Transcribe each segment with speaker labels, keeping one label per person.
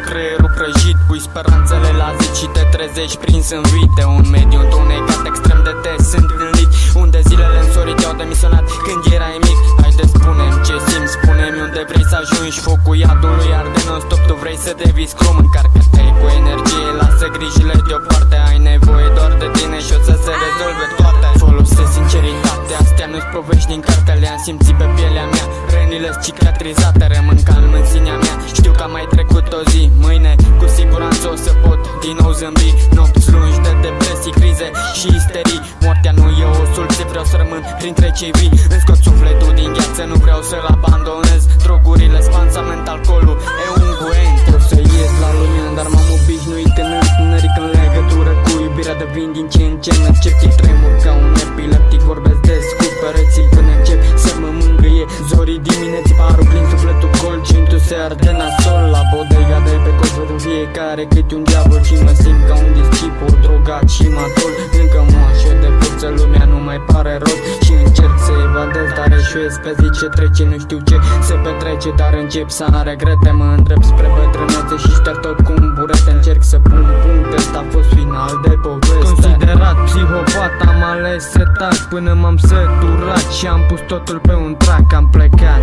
Speaker 1: creierul prăjit. Pui speranțele la zi și te trezești prins în vite. Un mediu întunecat extrem de te sunt întâlnit, unde zilele însorite au demisionat când erai mic. Haide spune-mi ce simți, spune-mi unde vrei să ajungi. Focul iadului arde non-stop, tu vrei să devii scrum. Încarcă-te cu energie, lasă grijile deoparte. Ai nevoie doar de tine și o să se rezolve toate. Folosesc sinceritate, astea nu-s povești din carte. Le-am simțit pe pielea mea, rănile-s cicatrizate. Rămân calm în sinea mea, știu că am mai trecut o zi. Mâine cu siguranță o să pot din nou zâmbi. Nopți lungi de depresii, crize și isterii. Moartea nu e o soluție, vreau să rămân printre cei vii. Îmi scot sufletul din gheață, nu vreau să-l abandonez. Drogurile, spansament, alcoolul e unguent. Vreau să ies la lumină, dar m-am obișnuit în întuneric. În legătură cu iubirea devin din ce în ce mai sceptic. Tremur ca un epileptic, vorbesc des cu pereții până încep să mă mângâie zorii dimineții. Parul plin, sufletul gol, cintul se arde nasol. La bodega de pe colț văd în fiecare câte un diavol și mă simt ca un discipol drogat și matol. Încă moașă de forță, lumea nu mai pare rost și încerc să evadez, dar eșuiesc pe zi ce trece. Nu știu ce se petrece, dar încep să am regrete. Mă îndrept spre bătrânețe și șterg tot cu un burete. Încerc să pun punct, ăsta a fost final de poveste. Considerat psihopat, am ales să tac până m-am săturat și am pus totul pe un track, am plecat.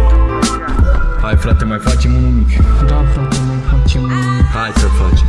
Speaker 2: Hai frate, mai facem unul mic.
Speaker 1: Da frate, mai facem unul mic.
Speaker 2: Hai să facem.